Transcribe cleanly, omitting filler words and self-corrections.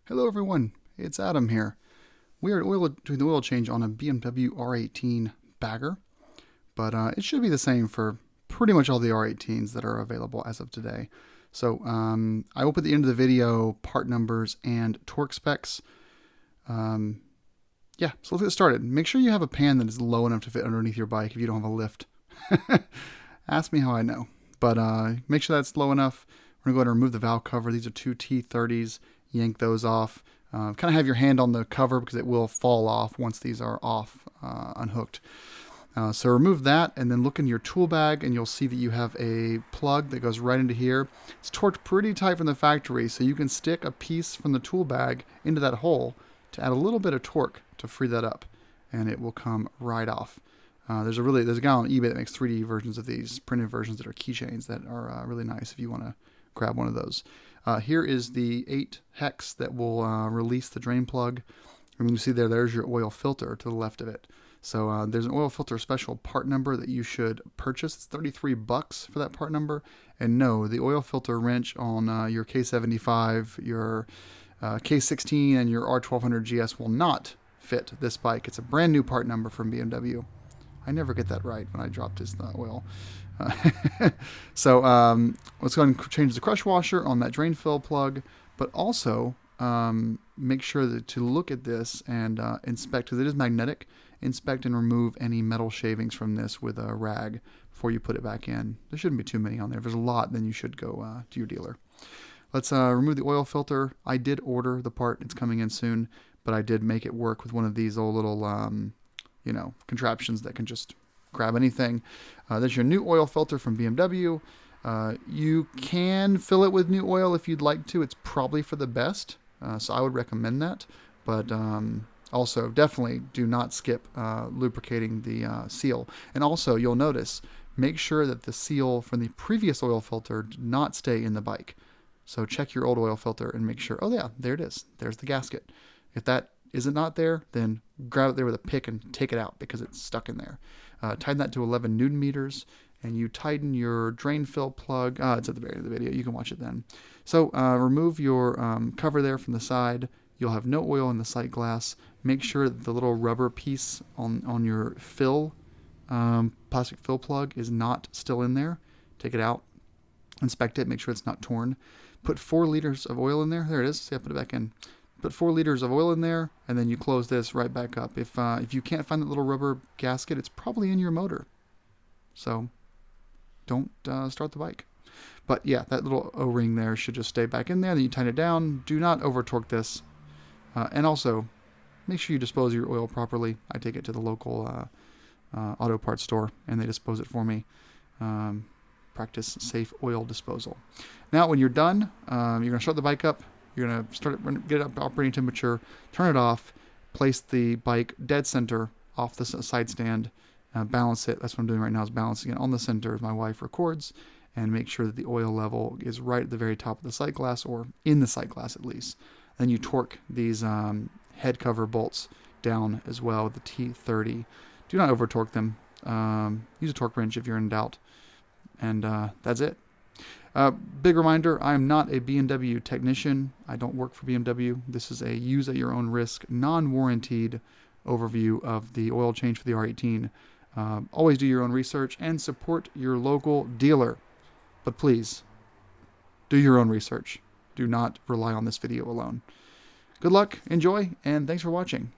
Hello everyone, it's Adam here. We are doing the oil change on a BMW R18 bagger, but it should be the same for pretty much all the R18s that are available as of today. So I will put at the end of the video part numbers and torque specs. Yeah, so let's get started. Make sure you have a pan that is low enough to fit underneath your bike if you don't have a lift. Ask me how I know, but make sure that's low enough. We're going to go ahead and remove the valve cover. These are two T30s. Yank those off. Kind of have your hand on the cover because it will fall off once these are off, unhooked. So remove that and then look in your tool bag and you'll see that you have a plug that goes right into here. It's torqued pretty tight from the factory, so you can stick a piece from the tool bag into that hole to add a little bit of torque to free that up, and it will come right off. There's a guy on eBay that makes 3D versions of these, printed versions that are keychains that are really nice if you want to grab one of those. Here is the 8 hex that will release the drain plug. And you see there's your oil filter to the left of it. So there's an oil filter special part number that you should purchase. It's $33 for that part number. And no, the oil filter wrench on your K75, your K16, and your R1200 GS will not fit this bike. It's a brand new part number from BMW. I never get that right when I drop this oil. So let's go ahead and change the crush washer on that drain fill plug, but also make sure that to look at this and inspect, because it is magnetic, inspect and remove any metal shavings from this with a rag before you put it back in. There shouldn't be too many on there. If there's a lot, then you should go to your dealer. Let's remove the oil filter. I did order the part. It's coming in soon, but I did make it work with one of these old little contraptions that can just grab anything. There's your new oil filter from BMW. You can fill it with new oil if you'd like to. It's probably for the best, so I would recommend that. But also, definitely do not skip lubricating the seal. And also, you'll notice, make sure that the seal from the previous oil filter did not stay in the bike. So check your old oil filter and make sure, oh yeah, there it is. There's the gasket. If that isn't not there, then grab it there with a pick and take it out because it's stuck in there. Tighten that to 11 Newton meters, and you tighten your drain fill plug. It's at the very end of the video. You can watch it then. So remove your cover there from the side. You'll have no oil in the sight glass. Make sure that the little rubber piece on your fill, plastic fill plug is not still in there. Take it out. Inspect it. Make sure it's not torn. Put 4 liters of oil in there. There it is. See, I put it back in. Put 4 liters of oil in there, and then you close this right back up. If you can't find that little rubber gasket, it's probably in your motor. So don't start the bike. But yeah, that little O-ring there should just stay back in there. Then you tighten it down. Do not over-torque this. And also, make sure you dispose your oil properly. I take it to the local auto parts store, and they dispose it for me. Practice safe oil disposal. Now, when you're done, you're going to start the bike up. You're going to start it, get it up to operating temperature, turn it off, place the bike dead center off the side stand, balance it. That's what I'm doing right now, is balancing it on the center as my wife records, and make sure that the oil level is right at the very top of the sight glass, or in the sight glass at least. Then you torque these head cover bolts down as well with the T30. Do not over torque them. Use a torque wrench if you're in doubt. And that's it. Big reminder, I am not a BMW technician. I don't work for BMW. This is a use at your own risk, non-warranted overview of the oil change for the R18. Always do your own research and support your local dealer. But please, do your own research. Do not rely on this video alone. Good luck, enjoy, and thanks for watching.